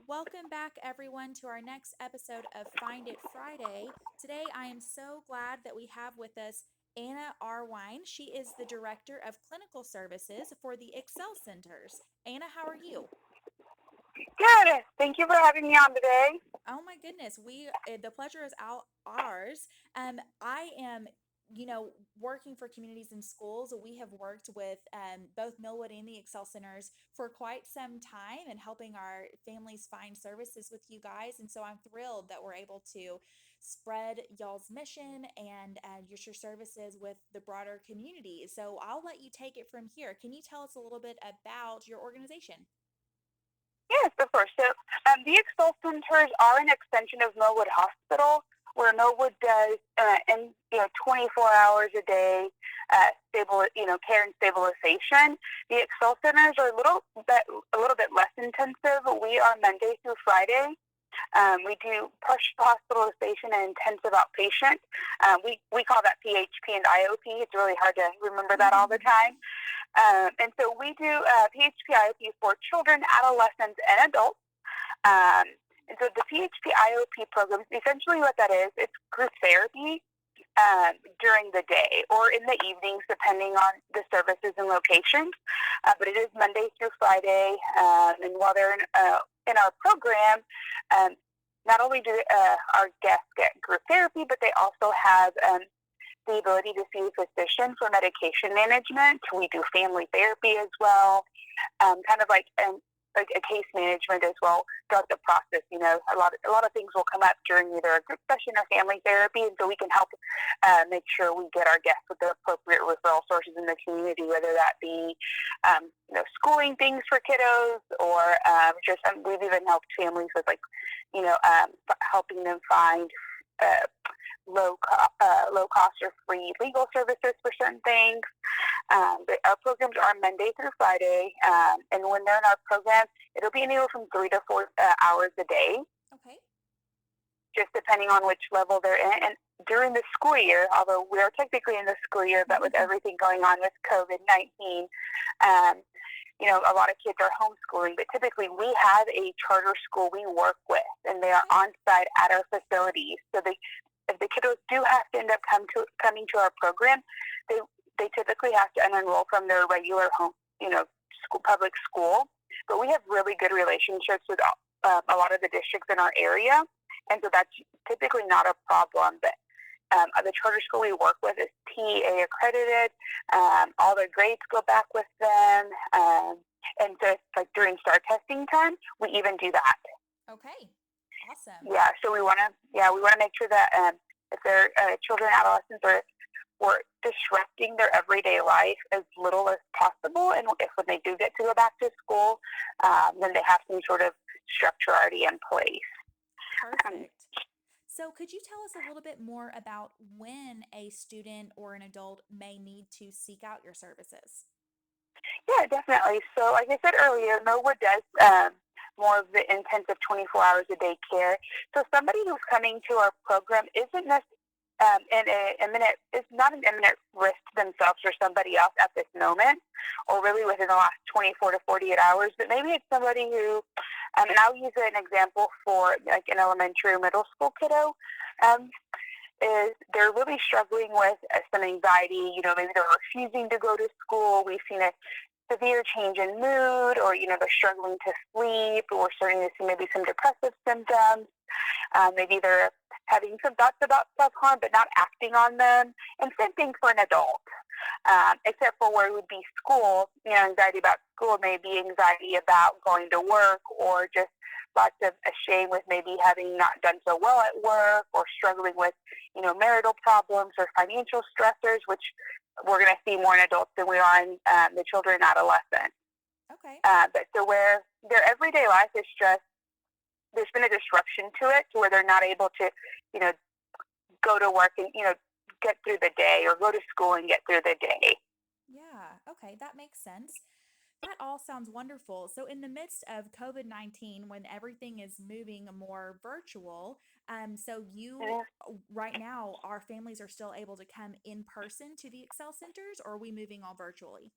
Welcome back, everyone, to our next episode of Find It Friday. Today, I am so glad that we have with us Anna Arwine. She is the Director of Clinical Services for the Excel Centers. Anna, how are you? Good. Thank you for having me on today. Oh my goodness, the pleasure is ours. I am, working for communities and schools. We have worked with both Millwood and the Excel Centers for quite some time and helping our families find services with you guys. And so I'm thrilled that we're able to spread y'all's mission and your services with the broader community. So I'll let you take it from here. Can you tell us a little bit about your organization? Yes, of course. The Excel Centers are an extension of Millwood Hospital, where Millwood does 24 hours a day, care and stabilization. The Excel Centers are a little bit less intensive. We are Monday through Friday. We do partial hospitalization and intensive outpatient. We call that PHP and IOP. It's really hard to remember that all the time. And so we do PHP IOP for children, adolescents, and adults. And so the PHP IOP program, essentially what that is, it's group therapy during the day or in the evenings, depending on the services and locations. But it is Monday through Friday. And while they're in our program, not only do our guests get group therapy, but they also have the ability to see a physician for medication management. We do family therapy as well, kind of like a case management as well throughout the process. A lot of things will come up during either a group session or family therapy, and so we can help make sure we get our guests with the appropriate referral sources in the community, whether that be schooling things for kiddos or we've even helped families with helping them find low cost or free legal services for certain things. But our programs are Monday through Friday, and when they're in our program, it'll be anywhere from 3 to 4 hours a day, Okay. just depending on which level they're in. And during the school year, although we are technically in the school year, but with everything going on with COVID-19, a lot of kids are homeschooling, but typically we have a charter school we work with, and they are Okay. on site at our facilities. So if the kiddos do have to end up coming to our program, they typically have to unenroll from their regular home, public school. But we have really good relationships with a lot of the districts in our area, and so that's typically not a problem. But the charter school we work with is TEA accredited. All their grades go back with them, and so during STAR testing time, we even do that. Okay. Awesome. Yeah, so we want to make sure that if their children, adolescents are disrupting their everyday life as little as possible, and if when they do get to go back to school, then they have some sort of structure already in place. Um, Perfect. So, could you tell us a little bit more about when a student or an adult may need to seek out your services? yeah, definitely. So, like I said earlier, Millwood does more of the intensive 24 hours a day care. So, somebody who's coming to our program isn't necessarily is not an imminent risk to themselves or somebody else at this moment, or really within the last 24 to 48 hours. But maybe it's somebody who, and I'll use an example for like an elementary or middle school kiddo. Is they're really struggling with some anxiety. Maybe they're refusing to go to school. We've seen a severe change in mood, or they're struggling to sleep, or we're starting to see maybe some depressive symptoms. Maybe they're having some thoughts about self-harm but not acting on them. And same thing for an adult, except for where it would be school. Anxiety about school may be anxiety about going to work, or just lots of shame with maybe having not done so well at work, or struggling with, marital problems or financial stressors, which we're going to see more in adults than we are in the children and adolescents. Okay. But so where their everyday life is just, there's been a disruption to it, to where they're not able to, you know, go to work and, get through the day, or go to school and get through the day. Yeah. Okay. That makes sense. That all sounds wonderful. So, in the midst of COVID-19, when everything is moving more virtual, so you Mhm. right now, our families are still able to come in person to the Excel centers, or are we moving all virtually?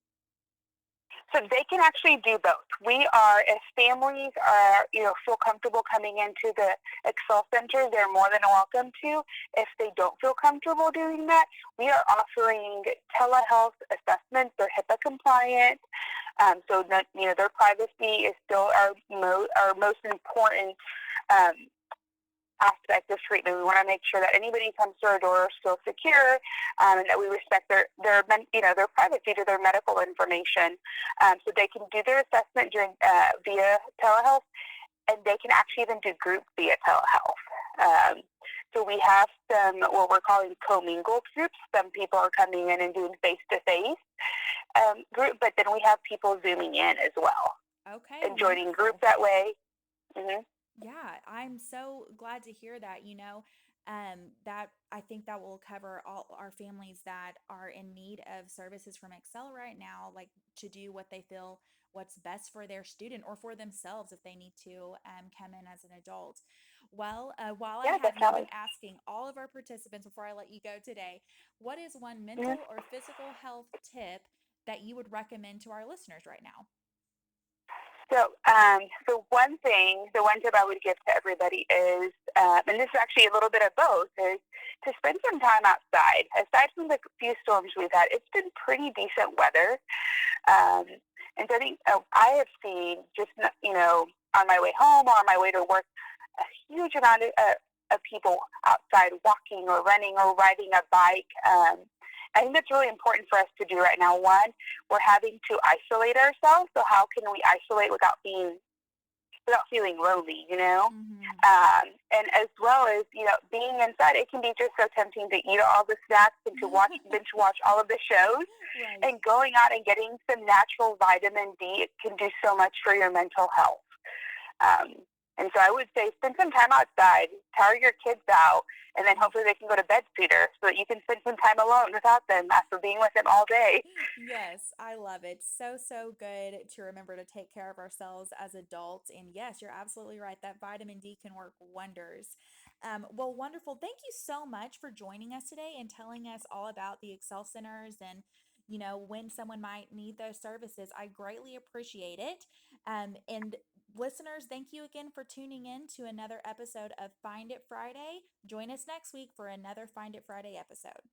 So they can actually do both. We are, if families are, feel comfortable coming into the Excel Center, they're more than welcome to. If they don't feel comfortable doing that, we are offering telehealth assessments. They're HIPAA compliant, so that their privacy is still our most important um, aspect of treatment. We want to make sure that anybody who comes to our door is still secure, and that we respect their privacy to their medical information. So they can do their assessment via telehealth, and they can actually even do group via telehealth. So we have some what we're calling commingled groups. Some people are coming in and doing face-to-face group, but then we have people zooming in as well Okay, and joining groups wonderful. that way. Mm-hmm. Yeah, I'm so glad to hear that, that I think that will cover all our families that are in need of services from Excel right now, like to do what they feel what's best for their student or for themselves if they need to come in as an adult. Well, while I Yeah, have you, I've been definitely. asking all of our participants before I let you go today, what is one Mm-hmm. mental or physical health tip that you would recommend to our listeners right now? So the one tip I would give to everybody is, and this is actually a little bit of both, is to spend some time outside. Aside from the few storms we've had, it's been pretty decent weather, um, and so I think I have seen just on my way home or on my way to work a huge amount of people outside walking or running or riding a bike. I think that's really important for us to do right now. One, we're having to isolate ourselves. So how can we isolate without feeling lonely? Mm-hmm. And as well as being inside, it can be just so tempting to eat all the snacks and to binge watch all of the shows. Right. And going out and getting some natural vitamin D, it can do so much for your mental health. Um, and so I would say spend some time outside, tire your kids out, and then hopefully they can go to bed sooner so that you can spend some time alone without them after being with them all day. Yes, I love it. So, so good to remember to take care of ourselves as adults. And yes, you're absolutely right. That vitamin D can work wonders. Well, wonderful. Thank you so much for joining us today and telling us all about the Excel centers and, when someone might need those services. I greatly appreciate it. And listeners, thank you again for tuning in to another episode of Find It Friday. Join us next week for another Find It Friday episode.